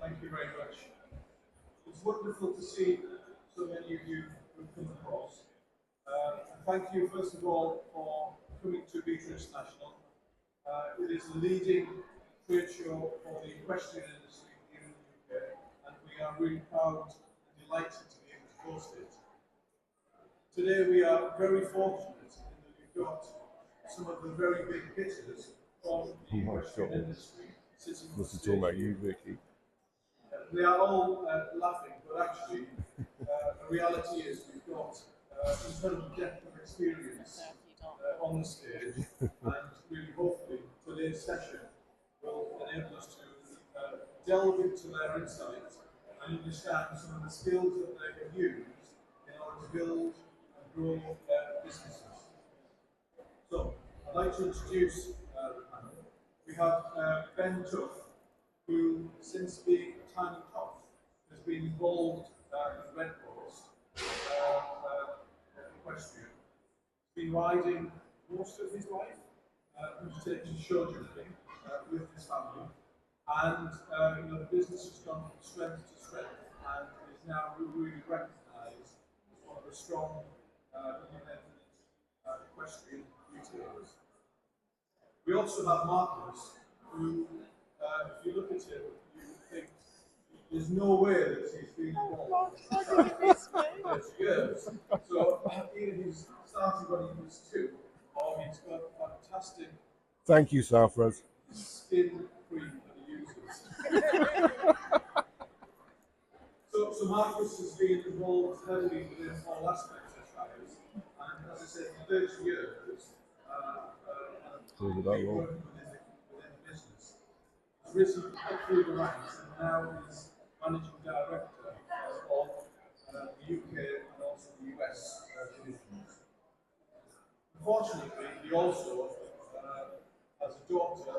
Thank you very much. It's wonderful to see so many of you who've come across. And thank you, first of all, for coming to Beta International. It is the leading trade show for the equestrian industry here in the UK, and we are really proud and delighted to be able to host it. Today we are very fortunate in that we've got some of the very big hitters from the equestrian industry sitting on the stage. Talking about you, Vicky. They are all laughing, but actually, the reality is we've got incredible depth of experience on the stage, and really hopefully today's session will enable us to delve into their insights and understand some of the skills that they have used in order to build and grow their businesses. So, I'd like to introduce the panel. We have Ben Tuff, who, since being a tiny tot, has been involved in Red Horse equestrian. He's been riding most of his life, undertaking show jumping with his family, and the business has gone from strength to strength and is now really recognised as one of the strong independent equestrian retailers. We also have Marcus, who, if you look at him, you would think there's no way that he's been involved in 30 years. So either he's started when he was 2, or he's got fantastic Thank you, Sarfraz. skin cream that he uses. So Marcus has been involved heavily within all aspects of trials, and as I said, for 30 years, working within the business. He's risen up through the ranks and now is managing director of the UK and also the US divisions. Unfortunately, he also has a daughter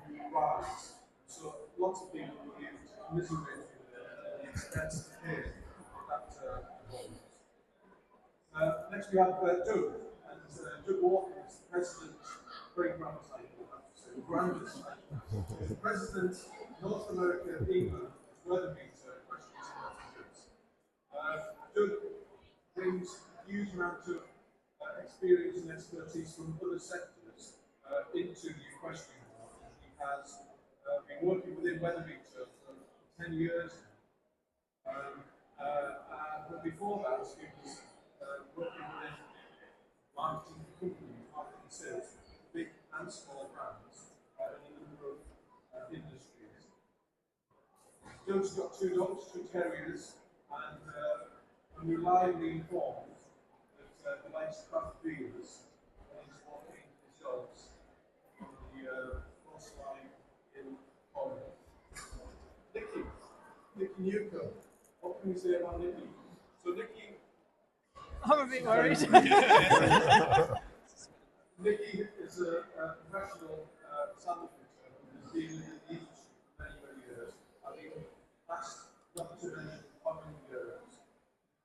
who rides, so lots of people will be able to commiserate with the expense to pay that performance. Next we have Doug, and Doug Walker is the president, very grand title, I have to say, grandest title. The president, North America, England, Weathermeter, questions and answers. Doug brings a huge amount of experience and expertise from other sectors into the equestrian world. He has been working within Weathermeter for 10 years now. But before that, he was working within marketing companies, marketing sales, big and small brands in a number of industries. Doug's got 2 dogs, 2 terriers, and I'm reliably informed that the likes of craft beers is walking his dogs on the coastline in Florida. Nikki Newcomb, what can we say about Nikki? So Nikki, I'm a bit worried. Nikki is a professional saddle fitter who has been in the industry for many, many years. I think that's not to mention how many years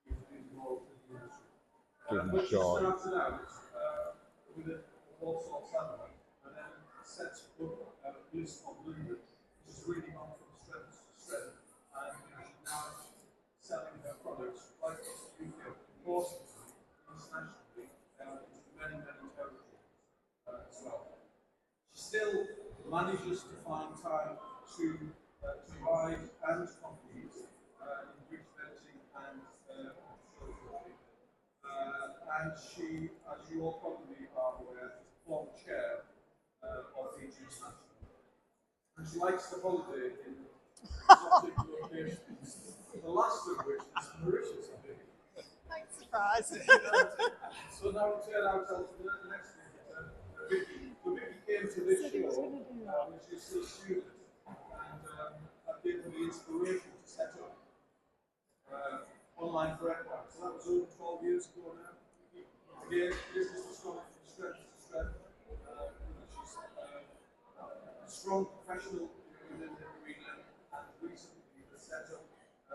he's been involved in the industry. But she started out with a Walsall saddle and then set up Bliss on London, which has really gone from strength to strength. And she's now selling her products right across the UK, importantly, internationally, into many, many territories as well. She still manages to find time to ride and compete in bridge eventing and show jumping. And she, as you all probably are aware, is the former chair of the International. And she likes to holiday in exotic locations, the last of which is Mauritius, I think. Thanks, surprise. So now we turn out to the next thing. Vicky. So Vicky came to this show when she was still a student, and that gave her the inspiration to set up Online for Equine. So that was over 12 years ago now. Again, business has gone from strength to strength. She's a strong professional within the arena, and recently has set up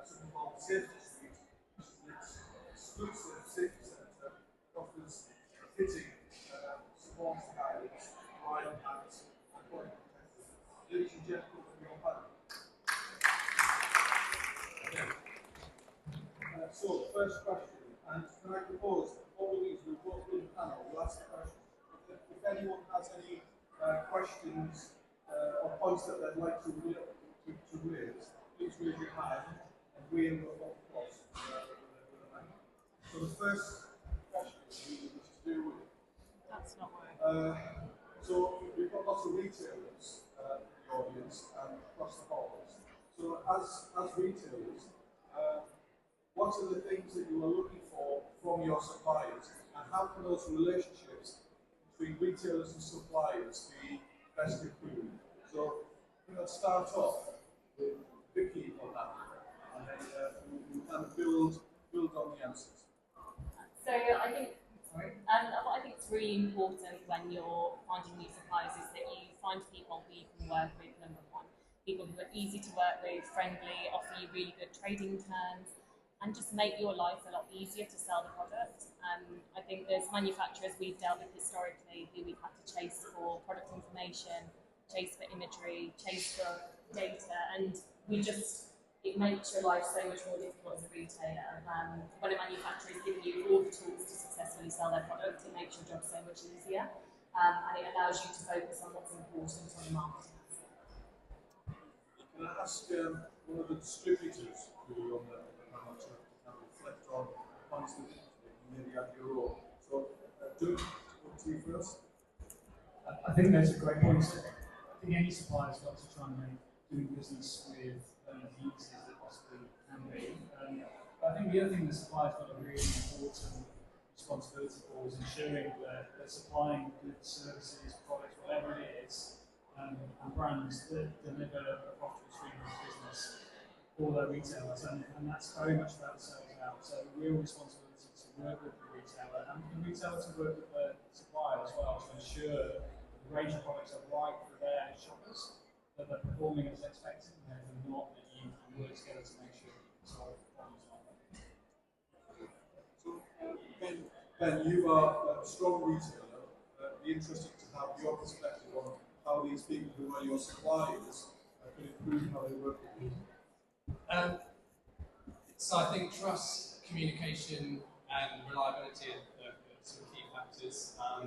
something called Safety Suite, which is an exclusive safety centre that offers fitting, support guidance, riding hats, and body protection. Ladies and gentlemen, your panel. first question, and can I propose that all of these will both be in the panel, we'll ask the question. If anyone has any questions or points that they'd like to raise, please raise your hand and we will come across with the mic. So the first question is to do with. That's not working. So we've got lots of retailers in the audience and across the halls. So as retailers, what are the things that you are looking for from your suppliers, and how can those relationships between retailers and suppliers be best improved? So let's start off with Vicky on that, and then we'll kind of build on the answers. So I think, what I think is really important when you're finding new suppliers is that you find people who you can work with, number one. People who are easy to work with, friendly, offer you really good trading terms, and just make your life a lot easier to sell the product. I think there's manufacturers we've dealt with historically who we've had to chase for product information, chase for imagery, chase for data, and it makes your life so much more difficult as a retailer. When a manufacturer is giving you all the tools to successfully sell their product, it makes your job so much easier, and it allows you to focus on what's important on the market. Can I ask one of the distributors who are on the panel to reflect on points that you maybe have your own? So, Doug, what to you first? I think those are great points. I think any supplier's got to try and make doing business with as easy as it possibly can be. But I think the other thing the supplier's got a really important responsibility for is ensuring that they're supplying good services, products, whatever it is, and brands that deliver a profitable stream of business for their retailers, and that's very much about the sales out. So real responsibility to work with the retailer and the retailer to work with the supplier as well to ensure the range of products are right for their shoppers, that they're performing as expected, and if not, that you work together to make sure that you can solve problems like that. So, Ben, you are a strong retailer. It'd be interesting to have your perspective on how these people who are your suppliers can improve how they work with you. So I think trust, communication, and reliability are some key factors. I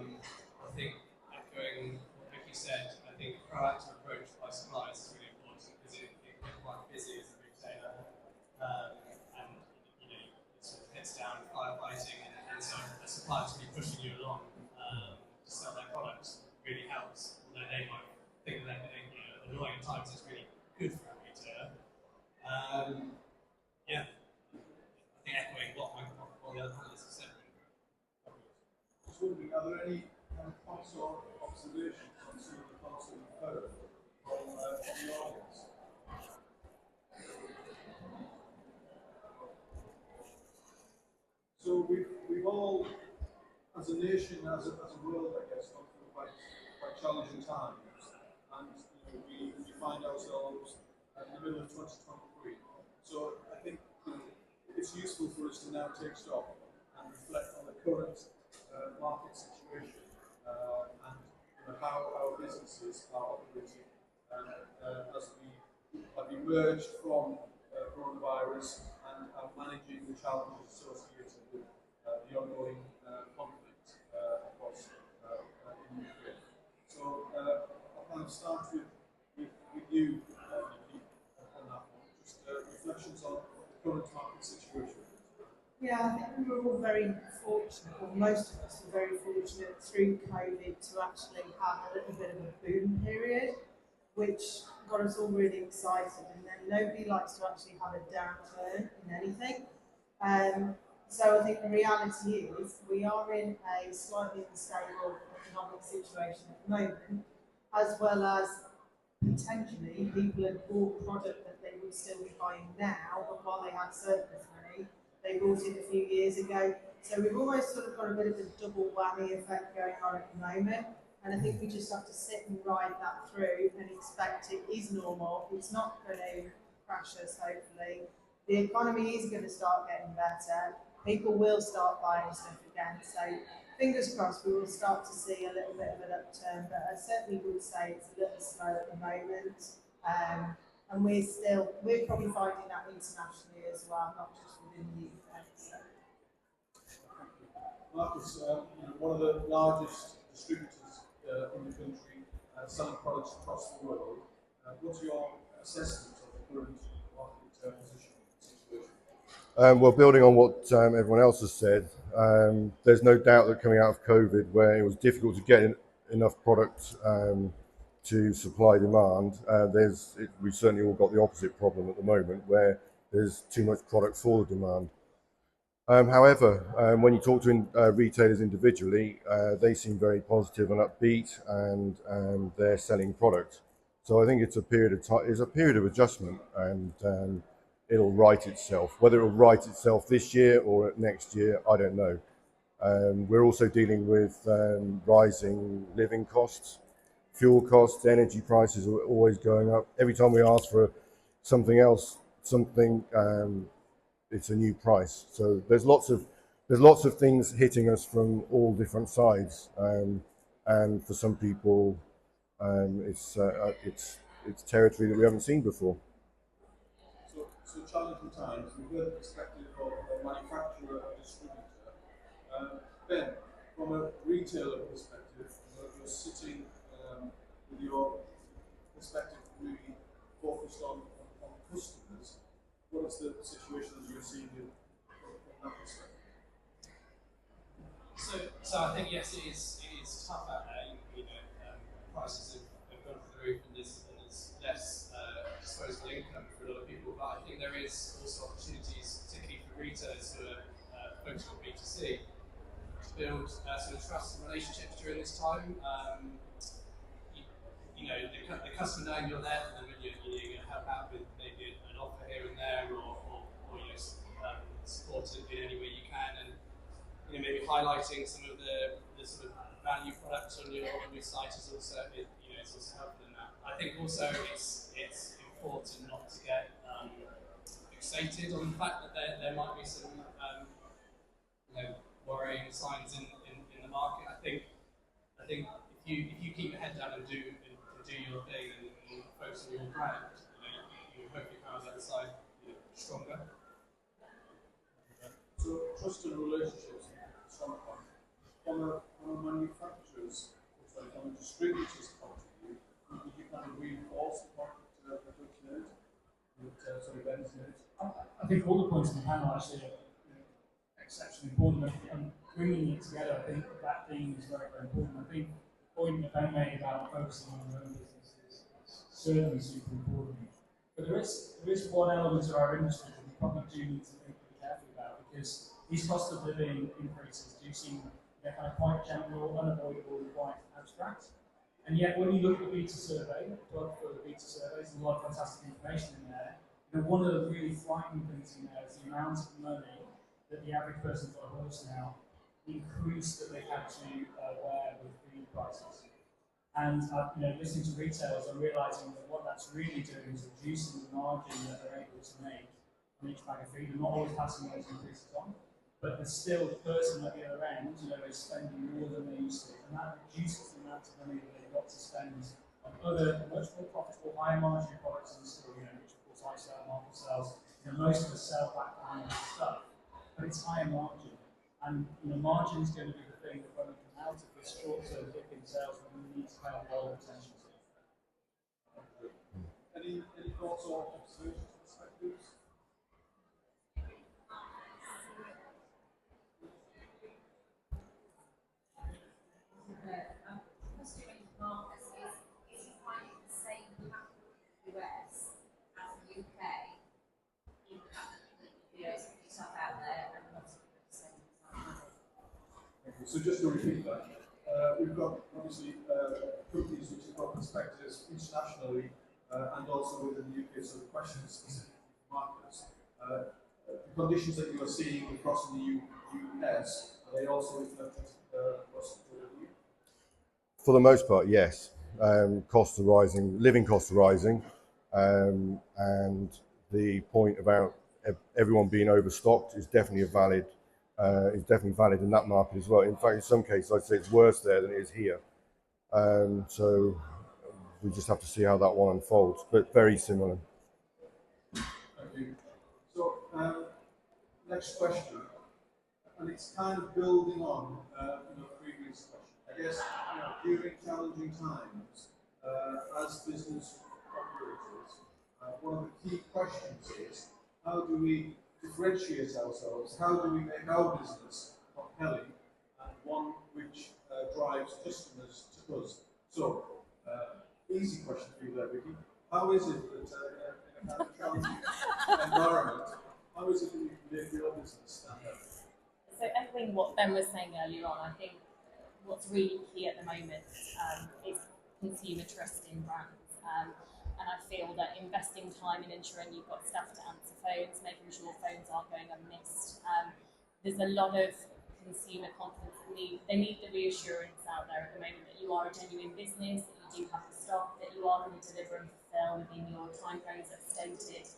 think echoing what Vicky said, I think a proactive approach by suppliers is really important because it can get quite busy as a retailer, and it's sort of heads down firefighting, and so a supplier to be pushing you along to sell their products really helps. Although they might think that they're annoying at times, it's really good for a retailer. Yeah, I think echoing what the other panelists have said. Just wondering, are there any points or observations on some of the thoughts that you've heard from the audience? So we've all, as a nation, as a world, I guess, gone through quite challenging times, and we find ourselves in the middle of 2023. So I think it's useful for us to now take stock and reflect on the current market situation and how our businesses are operating as we have emerged from coronavirus and are managing the challenges associated with the ongoing conflict across in Ukraine. So I'll kind of start with you, Nikki, on that one. Just reflections on the current market situation. Yeah, I think we were all very fortunate, or most of us were very fortunate through COVID to actually have a little bit of a boom period, which got us all really excited. And then nobody likes to actually have a downturn in anything. So I think the reality is we are in a slightly unstable economic situation at the moment, as well as potentially people had bought product that they would still be buying now, but while they had surplus money, they bought it a few years ago. So we've almost sort of got a bit of a double whammy effect going on at the moment. And I think we just have to sit and ride that through and expect it is normal. It's not going to crash us, hopefully. The economy is going to start getting better. People will start buying stuff again. So fingers crossed we will start to see a little bit of an upturn. But I certainly would say it's a little slow at the moment. And we're probably finding that internationally as well, not just within in the UK. So. Marcus, one of the largest distributors in the country, selling products across the world. What's your assessment of the current market position situation? Well, building on what everyone else has said, there's no doubt that coming out of COVID, where it was difficult to get enough product to supply demand, we've certainly all got the opposite problem at the moment, where there's too much product for the demand. However, when you talk to retailers individually, they seem very positive and upbeat, and they're selling product. So I think it's a period of time, it's a period of adjustment, and it'll right itself. Whether it'll right itself this year or next year, I don't know. We're also dealing with rising living costs, fuel costs, energy prices are always going up. Every time we ask for something else, it's a new price. So there's lots of things hitting us from all different sides, and for some people, it's territory that we haven't seen before. So challenging times. We've heard the perspective of a manufacturer or distributor. Ben, from a retailer perspective, you're sitting with your perspective really focused on customers. What is the situation that you're seeing in that perspective? So I think yes, it is tough out there. Prices have gone through the roof, and there's less disposable income for a lot of people. But I think there is also opportunities, particularly for retailers who are focused on B2C, to build sort of trust and relationships during this time. The customer knowing you're there for them, and you're going to help out with maybe an offer here and there, or support it in any way you can, and maybe highlighting some of the sort of value products on your site is also it's also helpful in that. I think also it's important not to get fixated on the fact that there might be some worrying signs in the market. I think if you keep your head down and do your thing and focus on your brand, you hopefully come out the other side stronger. So trust and relationships, from a manufacturer's, from a distributor's point of view, would you kind of reinforce what Doug's made, Ben's made? I think all the points in the panel actually are exceptionally important, and bringing it together, I think that theme is very, very important. I think the point that Ben made about focusing on your own business is certainly super important. But there is one element of our industry that we probably do need to think pretty carefully about, because these cost of living increases do seem kind of quite general, unavoidable, and quite abstract. And yet, when you look at the beta survey, for the beta surveys, there's a lot of fantastic information in there. One of the really frightening things in there is the amount of money that the average person for a horse now increased that they've had to wear with feed prices. And listening to retailers, I'm realising that what that's really doing is reducing the margin that they're able to make on each bag of feed, and not always passing those increases on. But there's still the person at the other end, is spending more than they used to, and that reduces the amount of money that they've got to spend on other much more profitable, higher margin products in the store, which of course I sell, Market sells. Most of us sell that kind of stuff, but it's higher margin, and margin is going to be the thing that when we come out of this short-term dip in sales, we need to pay a lot of attention to. Any thoughts or observations, perspectives? So just to repeat that, we've got obviously companies which have got perspectives internationally and also within the UK. So the question is specifically for markets. The conditions that you are seeing across the US, are they also reflected across the EU? For the most part, yes. Costs are rising, living costs are rising, and the point about everyone being overstocked is definitely valid in that market as well. In fact, in some cases, I'd say it's worse there than it is here. So we just have to see how that one unfolds, but very similar. Thank you. So next question, and it's kind of building on previous question. I guess during challenging times, as business operators, one of the key questions is how do we differentiate ourselves? How do we make our business compelling and one which drives customers to us? So, easy question for you there, Vicky. How is it that in a kind of challenging environment, how is it that you can make your business stand out? So echoing what Ben was saying earlier on, I think what's really key at the moment is consumer trust in brands. And I feel that investing time in ensuring you've got staff to answer phones, making sure phones aren't going unmissed. There's a lot of consumer confidence they need the reassurance out there at the moment that you are a genuine business, that you do have the stock, that you are going to deliver and fulfill within your timeframes as stated.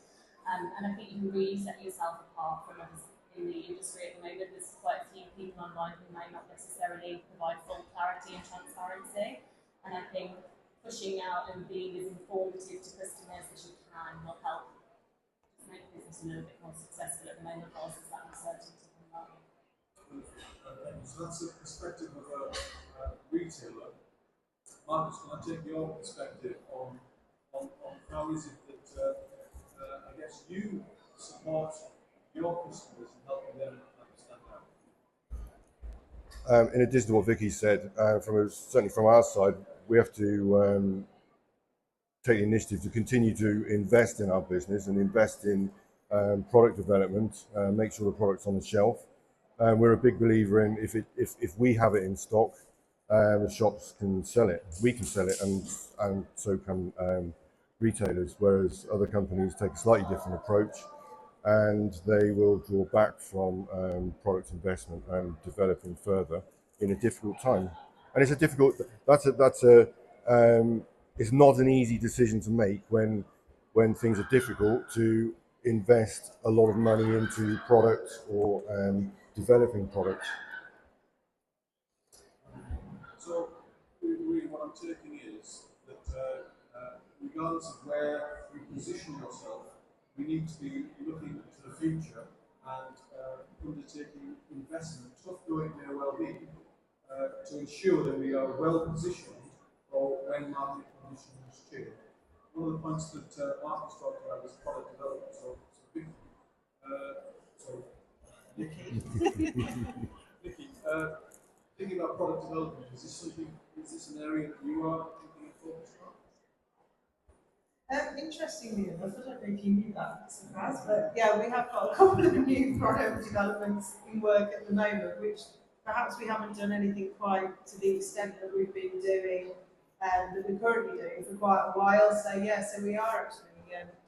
And I think you can really set yourself apart from others in the industry at the moment. There's quite a few people online who may not necessarily provide full clarity and transparency. And I think pushing out and being as informative to customers as you can will help just make business a little bit more successful at the moment, whilst there's that uncertainty in the market. So that's the perspective of a retailer. Marcus, can I take your perspective on how is it that I guess you support your customers and helping them understand that? In addition to what Vicky said, certainly from our side, we have to take the initiative to continue to invest in our business and invest in product development, make sure the product's on the shelf. We're a big believer in if we have it in stock, the shops can sell it, we can sell it, and so can retailers, whereas other companies take a slightly different approach and they will draw back from product investment and developing further in a difficult time. And it's a difficult, it's not an easy decision to make when things are difficult to invest a lot of money into product or developing products. So, what I'm taking is that regardless of where you position yourself, we need to be looking to the future and undertaking investment, tough going may well be, to ensure that we are well positioned for when market conditions change. One of the points that Marcus talked about was product development. Nikki, thinking about product development, is this an area that you are thinking of focusing on? Interestingly enough, I don't know if you knew that, Sarfraz, but yeah, we have got a couple of new product developments in work at the moment, which perhaps we haven't done anything quite to the extent that we've been doing, that we're currently doing for quite a while. So yeah, so we are actually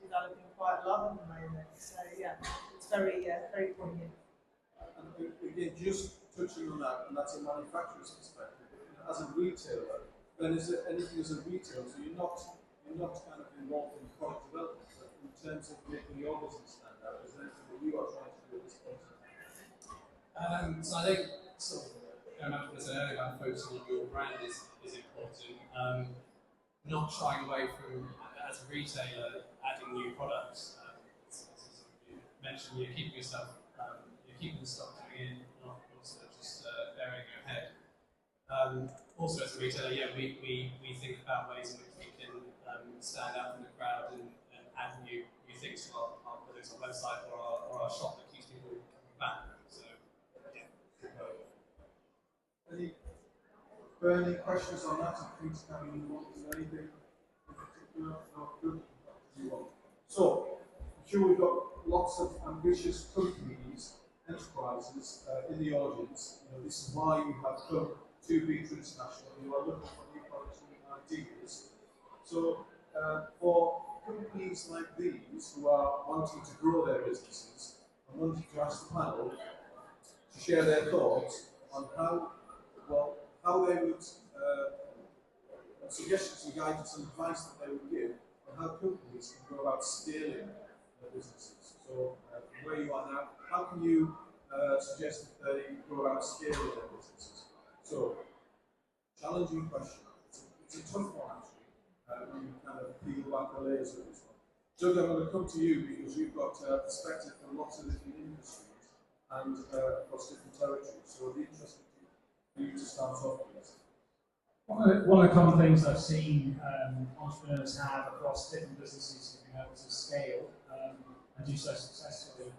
developing quite a lot at the moment. So yeah, it's very poignant. And again, just touching on that, and that's a manufacturer's perspective. As a retailer, then is there anything as a retailer? So you're not kind of involved in product development, but in terms of making your business stand out, is there anything that you are trying to do at this point? So I think sort of going back to what I said earlier about focusing on your brand is important. Not shying away from, as a retailer, adding new products. As you mentioned, you're keeping yourself, you're keeping the stock coming in, not also just burying your head. Also, as a retailer, yeah, we think about ways in which we can stand out from the crowd and add new things to whether it's our website or our shop that keeps people coming back. So, yeah. Any questions on that? Please tell me you want anything in particular? No, good. So, I'm sure we've got lots of ambitious companies, enterprises in the audience. This is why you have come to Beat International. You are looking for new products and ideas. So, for companies like these who are wanting to grow their businesses, I wanted to ask the panel to share their thoughts on how they would suggestions and guidance and advice that they would give on how companies can go about scaling their businesses. So, where you are now, how can you suggest that they go about scaling their businesses? So, challenging question. It's a tough one actually. When you kind of peel back the layers of this one. Doug, I'm going to come to you because you've got perspective from lots of different industries. and across different territories. So it'd be interesting for you to start off with. One of the common things I've seen entrepreneurs have across different businesses who've been able to scale and do so successfully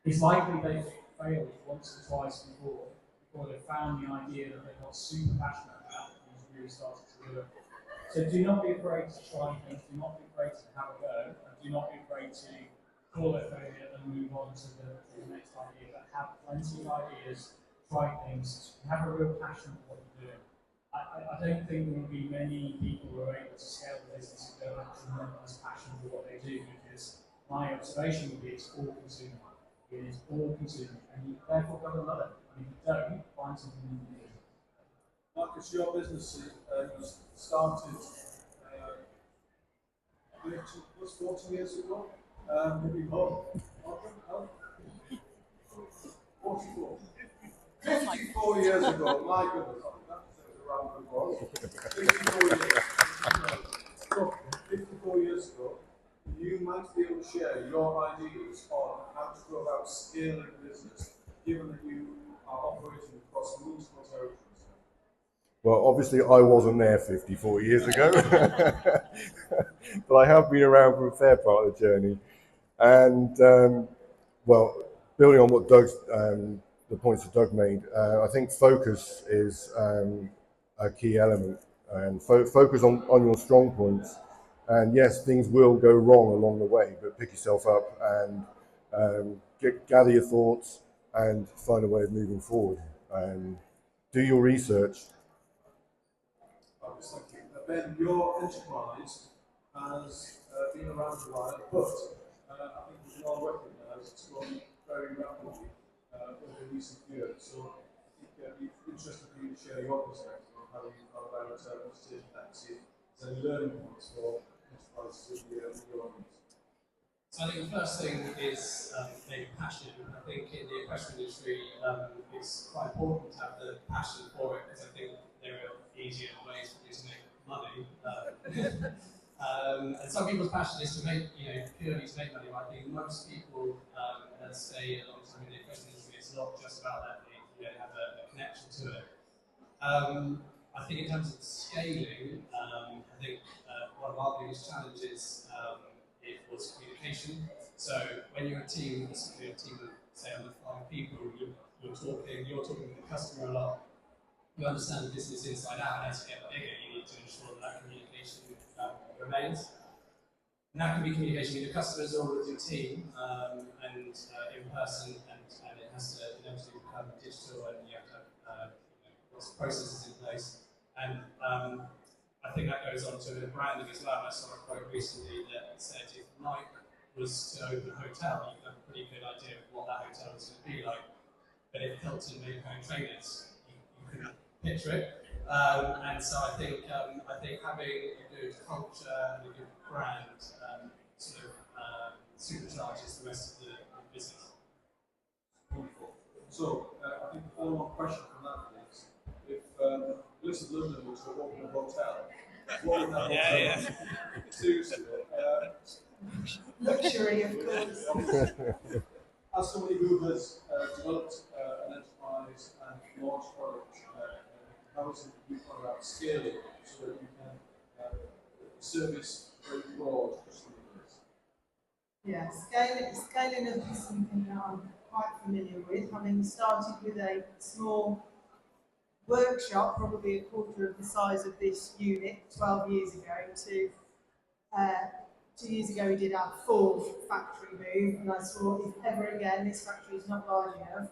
is likely they've failed once or twice before they've found the idea that they got super passionate about and has really started to do it. So do not be afraid to try things, do not be afraid to have a go, and do not be afraid to call it failure and move on to the next idea. But have plenty of ideas, try things, have a real passion for what you're doing. I don't think there will be many people who are able to scale the business who don't have tremendous passion for what they do, because my observation would be it's all consuming. It is all consuming, and you therefore got to love it. And if you don't, find something you can do. Marcus, your business started 40 years ago, maybe more. 44. 54 years ago, my goodness, that was around the world. 54 years. So, 54 years ago, you might be able to share your ideas on how to go about scaling business, given that you are operating across multiple territories. Well, obviously, I wasn't there 54 years ago, but I have been around for a fair part of the journey. And, well, building on what the points that Doug made, I think focus is a key element. And focus on your strong points. And yes, things will go wrong along the way, but pick yourself up and gather your thoughts and find a way of moving forward. And do your research. Ben, your enterprise has been around a while, but I think it's well recognised it's grown very rapidly over recent years. So I think it'd be interesting for you to share your perspective on how you thought about undertaking that, see if there's any learning points for enterprises in the audience. So I think the first thing is maybe passion. I think in the equestrian industry, it's quite important to have the passion for it, because I think there are easier ways for you to make money. And some people's passion is to make, purely to make money. I think most people that stay a long time in the equestrian industry, it's not just about that, they have a connection to it. I think in terms of scaling, I think one of our biggest challenges it was communication. So when you're a team, especially a team of say under 5 people, you're talking with the customer a lot. You understand the business inside out, and as you get bigger, you need to ensure that communication remains. And that can be communication with your customers or with your team, and in person, and it has to inevitably become digital, and you have to have lots of processes in place. And I think that goes on to the branding as well. I saw a quote recently that said if Nike was to open a hotel, you could have a pretty good idea of what that hotel was going to be like. But if Hilton made home trainers, you couldn't picture it. And so I think having a good culture and a good brand sort of supercharges the rest of the business. Wonderful. So I think the follow-on question from that is, if Bliss of London was to open a hotel, what would that hotel seriously? Luxury, of course. As somebody who has developed an enterprise and launched products, how is it you thought about scaling so that you can service very broad customer base? Yeah, scaling up is something that I'm quite familiar with, having started with a small workshop, probably a quarter of the size of this unit 12 years ago, to 2 years ago we did our 4th factory move, and I thought if ever again this factory is not large enough,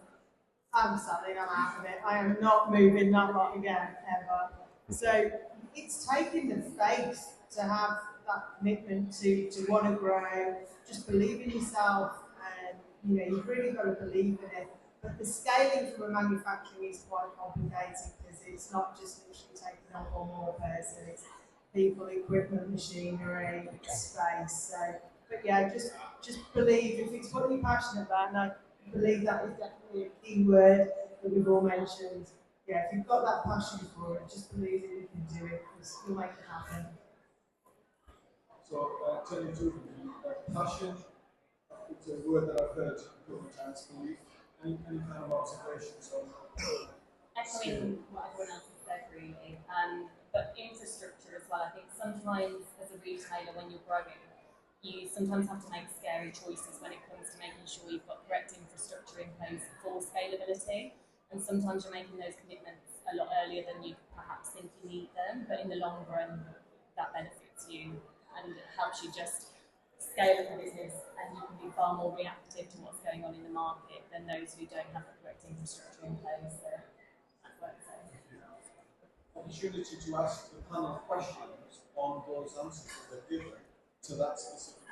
I'm selling, I'm out of it. I am not moving that lot again, ever. So it's taking the faith to have that commitment to want to grow, just believe in yourself, and you've really got to believe in it. But the scaling from a manufacturing is quite complicated, because it's not just literally taking on one more person, it's people, equipment, machinery, space. So, but yeah, just believe if it's what you're passionate about, and I believe that is definitely a key word that we've all mentioned. Yeah, if you've got that passion for it, just believe that you can do it, because you'll make it happen. So, turning to passion, it's a word that I've heard a couple of times, belief. any kind of observations on Echoing what everyone else has said, really. But infrastructure as well. I think sometimes as a retailer, when you're growing, you sometimes have to make scary choices when it comes to making sure you've got correct infrastructure in place for scalability. And sometimes you're making those commitments a lot earlier than you perhaps think you need them. But in the long run, that benefits you and it helps you just scale up the business, and you can be far more reactive to what's going on in the market than those who don't have the correct infrastructure in place. So that's what I'd say. opportunity to ask the panel questions on those answers that they're given to that specific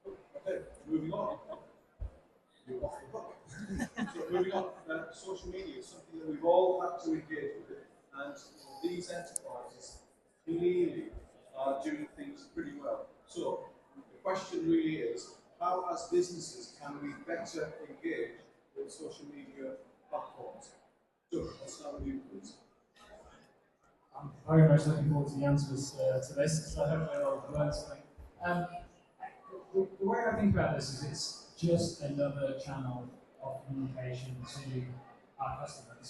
question. Okay, moving on. You're off the hook. So moving on, social media is something that we've all had to engage with, and these enterprises clearly are doing things pretty well. So the question really is, how as businesses can we better engage with social media platforms? So let's start with you, please. I'm very much looking forward to the answers to this because I hope they're all learned something. The way I think about this is it's just another channel of communication to our customers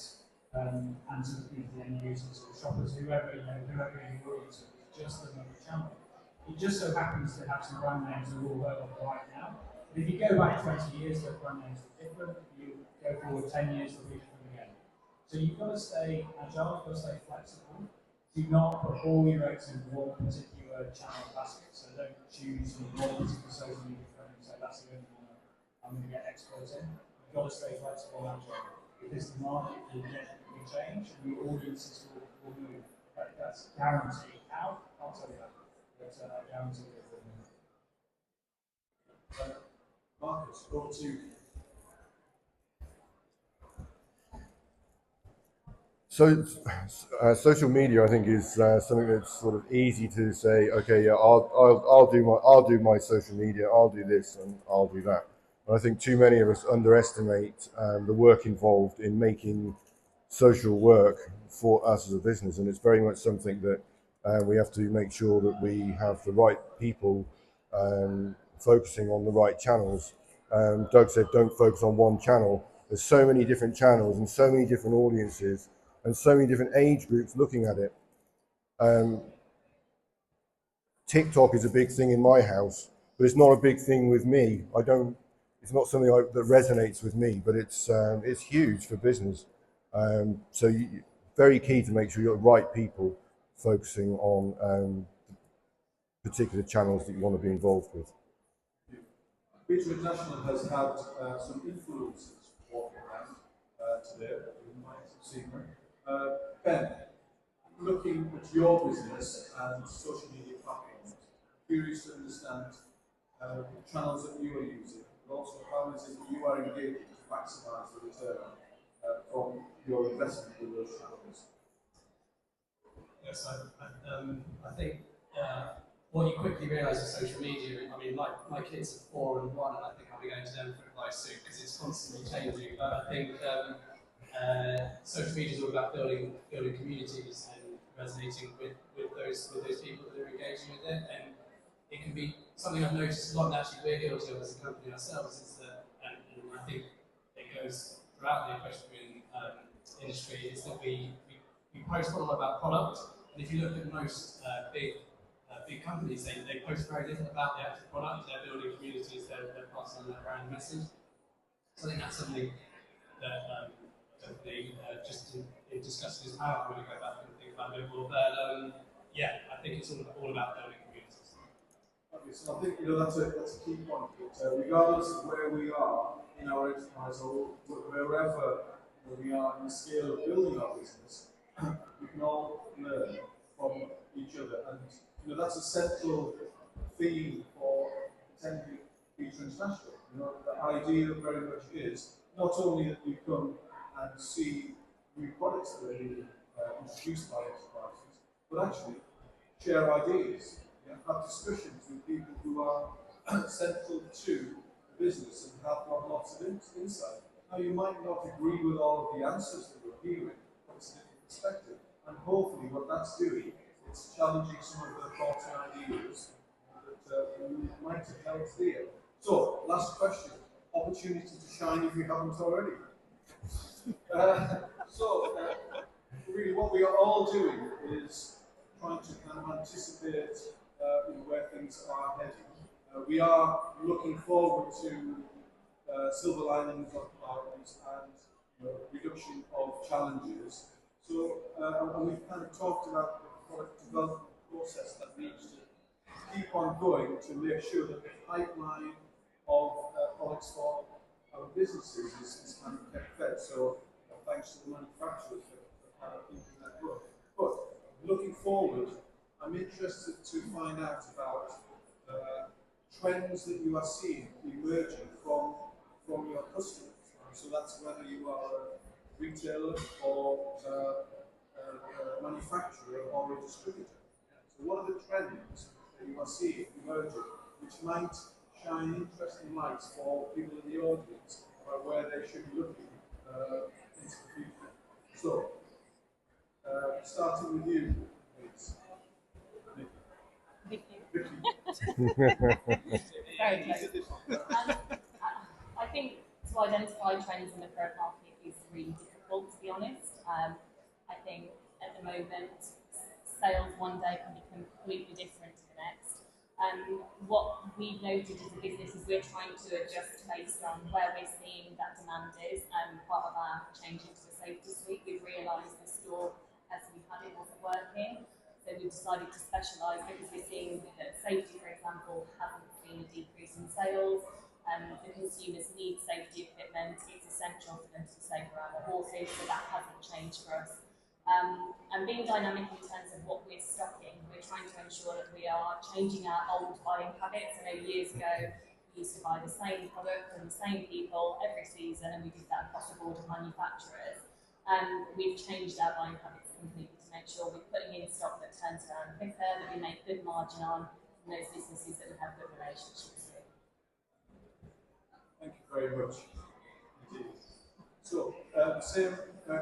and to the end users or shoppers, whoever whoever your audience is. It's just another channel. It just so happens to have some brand names that are all heard of right now. But if you go back 20 years, those brand names are different. You go forward 10 years, they'll be different again. So you've got to stay agile, you've got to stay flexible. Do not put all your eggs in one particular channel basket. So don't choose one particular social media firm and say that's the only one I'm going to get experts in. You've got to stay flexible and agile because the market will definitely change and your audiences will move. That's guaranteed. How? I'll tell you that. But I guarantee it will move. Marcus, over to you. So, social media, I think, is something that's sort of easy to say. Okay, yeah, I'll do my social media. I'll do this and I'll do that. And I think too many of us underestimate the work involved in making social work for us as a business, and it's very much something that we have to make sure that we have the right people focusing on the right channels. Doug said, don't focus on one channel. There's so many different channels and so many different audiences and so many different age groups looking at it. TikTok is a big thing in my house, but it's not a big thing with me. It's not something that resonates with me, but it's huge for business. So very key to make sure you've got the right people focusing on particular channels that you want to be involved with. Beach International has had some influencers walking around today, you might have seen them. Ben, looking at your business and social media platforms, curious to understand the channels that you are using, but also how is it that you are engaging to maximise the return from your investment in those channels? Yes, I think what you quickly realise with social media, I mean, my kids are 4 and 1, and I think I'll be going to them for advice soon because it's constantly changing. But I think social media is all about building communities and resonating with those people that are engaging with it. And it can be something I've noticed a lot, and actually we're guilty of as a company ourselves, is that, and I think it goes throughout the equestrian industry, is that we post a lot about product. And if you look at most big companies, they post very little about the actual product. They're building communities, they're passing on their brand message. So I think that's something that definitely just in discussing this power, I'm going to go back and think about it more. But yeah, I think it's all about building communities. Okay, so I think that's a key point. That, regardless of where we are in our enterprise or wherever we are in the scale of building our business, we can all learn from each other, and that's a central theme for attending Beach International. The idea very much is not only that we come and see new products that are being introduced by enterprises, but actually share ideas, have discussions with people who are central to the business and have got lots of insight. Now, you might not agree with all of the answers that you're hearing, but it's a different perspective. And hopefully what that's doing is challenging some of the thoughts and ideas that we might have held clear. So, last question. opportunity to shine if you haven't already. So, really, what we are all doing is trying to kind of anticipate where things are heading. We are looking forward to silver linings of clouds and reduction of challenges. So, and we've kind of talked about the product development process that needs to keep on going to make sure that the pipeline of products for our businesses is kind of kept fed. So, thanks to the manufacturers for kind of keeping that going. But looking forward, I'm interested to find out about trends that you are seeing emerging from your customers. So that's whether you are a retailer or a manufacturer or a distributor. So what are the trends that you are seeing emerging which might shine interesting lights for people in the audience about where they should be looking into the future? So, starting with you, please. Vicky. Vicky. Very close. I think to identify trends in the current market is really difficult, to be honest. I think at the moment, sales one day can be completely different to the next. What we've noted as a business is we're trying to adjust based on where we're seeing that demand is. Part of our change into the safety suite, we've realised the store as we had it wasn't working. So we've decided to specialise because we're seeing that safety, for example, hasn't seen a decrease in sales. The consumers need safety equipment. It's essential for them to be safe around their horses, so that hasn't changed for us. And being dynamic in terms of what we're stocking, we're trying to ensure that we are changing our old buying habits. I know years ago we used to buy the same product from the same people every season, and we did that across the board of manufacturers. We've changed our buying habits completely to make sure we're putting in stock that turns around quicker, that we make good margin on, and those businesses that we have good relationships with. Thank you very much indeed. So, same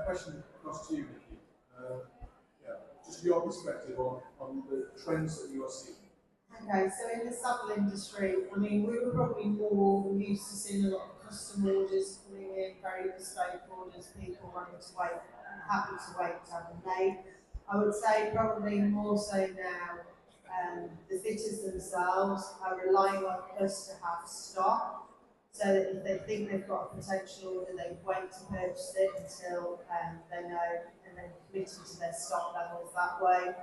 question across to you, Vicky. Just your perspective on the trends that you are seeing. Okay, so in the saddle industry, I mean, we were probably more used to seeing a lot of custom orders coming in, very bespoke orders, people wanting to wait, happy to wait to have them made. I would say probably more so now, the fitters themselves are relying on us to have stock, so that if they think they've got a potential order, they wait to purchase it until they know, and then committing to their stock levels that way.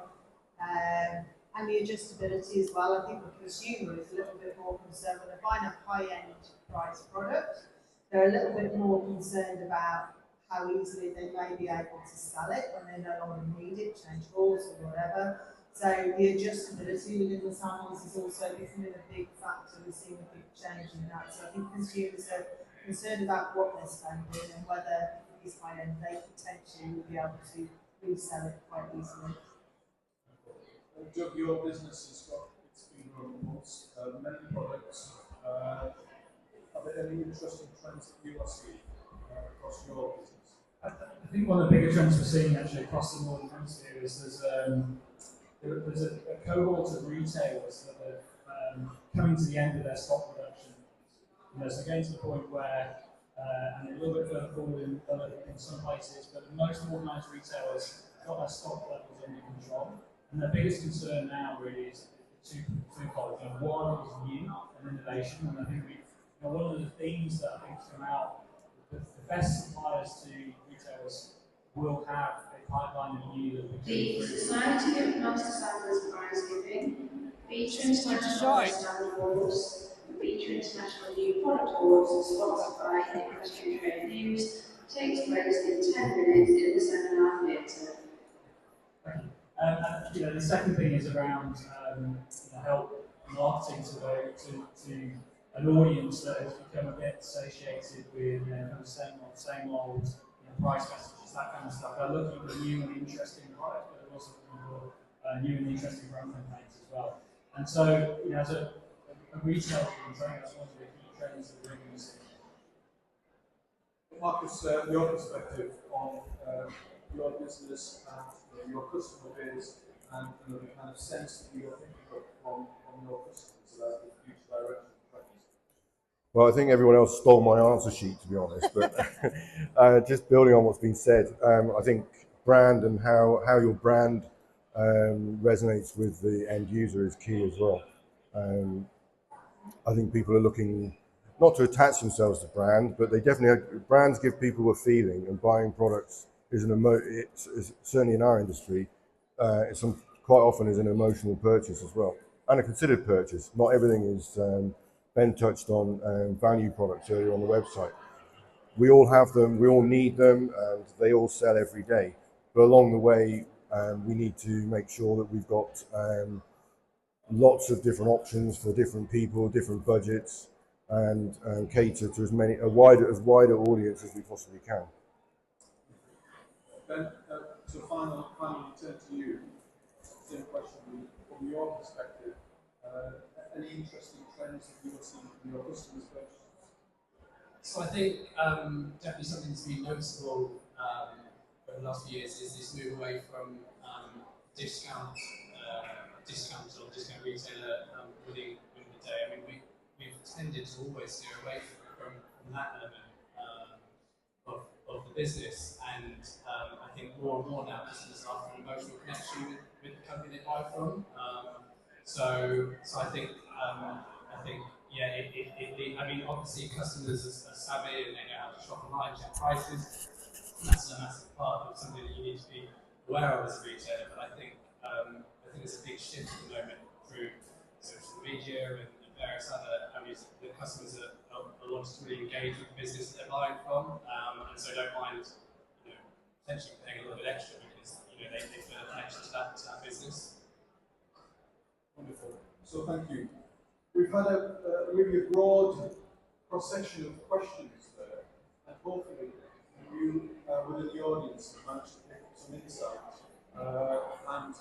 And the adjustability as well. I think the consumer is a little bit more concerned when they're buying a high-end price product. They're a little bit more concerned about how easily they may be able to sell it when they no longer need it, change horse or whatever. So the adjustability within the saddles is also becoming a big factor. We're seeing a big change in that. So I think consumers are concerned about what they're spending and whether it's high-end, they potentially will be able to resell it quite easily. Doug, your business has got, it's been growing many products. Are there any interesting trends that you are seeing across your business? I think one of the bigger trends we're seeing actually across the Northern Hemisphere is there's a cohort of retailers that are coming to the end of their stock reduction. So getting to the point where, and a little bit further forward in some places, but most organised retailers got their stock levels under control. And their biggest concern now really is twofold. One is new and innovation, and I think one of the themes that I think has come out, the best suppliers to retailers will have a pipeline of new that we can. The Society of Master Saddlers Prize Giving, Feature International Best Saddle Awards, and Feature International New Product Awards, sponsored by Equestrian Trade News, takes place in 10 minutes in the Seminar Theatre. The second thing is around help marketing to an audience that has become a bit associated with kind of same old price messages, that kind of stuff. They're looking for new and interesting products, but they're also looking for new and interesting brand campaigns as well. And so, as a retail team, I think that's one of the key trends that we're going to see. Marcus, your perspective on your business and your customer base and the kind of sense that you're thinking of from your customers about the future direction of trends? Well, I think everyone else stole my answer sheet, to be honest. But just building on what's been said, I think brand and how your brand resonates with the end user is key as well. Um, I think people are looking not to attach themselves to brand, but they definitely brands give people a feeling, and buying products is it's certainly in our industry, quite often is an emotional purchase as well, and a considered purchase. Not everything is. Ben touched on value products earlier on the website. We all have them, we all need them, and they all sell every day. But along the way, we need to make sure that we've got lots of different options for different people, different budgets, and cater to as wider audience as we possibly can. Ben, so finally turn to you. Same question from your perspective. Any interesting trends that you're seeing from your customers' purchases? So I think definitely something that's been noticeable over the last few years is this move away from discount or discount retailer winning the day. I mean, we've tended to always steer away from that element of the business, and I think more and more now customers are after an emotional connection with the company they buy from. So I think yeah, I mean, obviously customers are savvy and they know how to shop online, check prices. That's a massive part of something that you need to be aware of as a retailer. But I think there's a big shift at the moment through social media and various other avenues. The customers are wanting to really engage with the business that they're buying from, and so don't mind, potentially paying a little bit extra because they feel a connection to that business. Wonderful. So thank you. We've had a really broad cross-section of questions there, and hopefully you within the audience managed to pick up some insight. And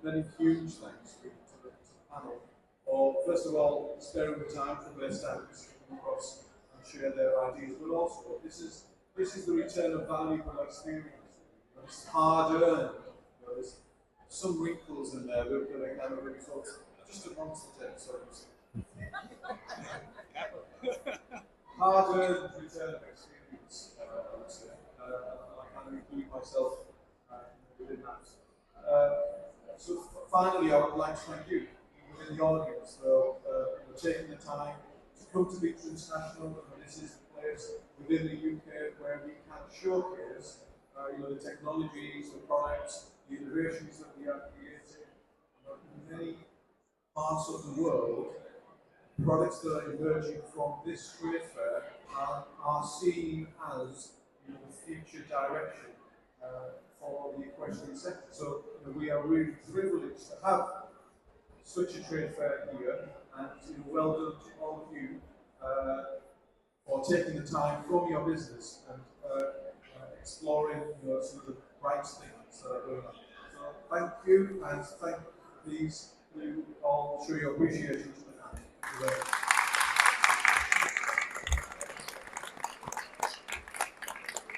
many huge thanks to the panel. Or first of all, sparing the time for their staffs to come across and share their ideas, but also this is the return of valuable experience. It's hard earned. There's some wrinkles in there that are kind of really sort of just a monster term, so to speak. Hard earned return of experience, I would say. I kind of include myself within that. So finally, I would like to thank you within the audience for taking the time to come to Beach International. And this is the place within the UK where we can showcase the technologies, the products, the innovations that we are creating. In many parts of the world, products that are emerging from this trade fair are seen as the future direction for the equestrian sector. So we are really privileged to have such a trade fair here, and well done to all of you for taking the time from your business and exploring some of the bright things that are going on. So thank you, and please do all show your appreciation to the panel.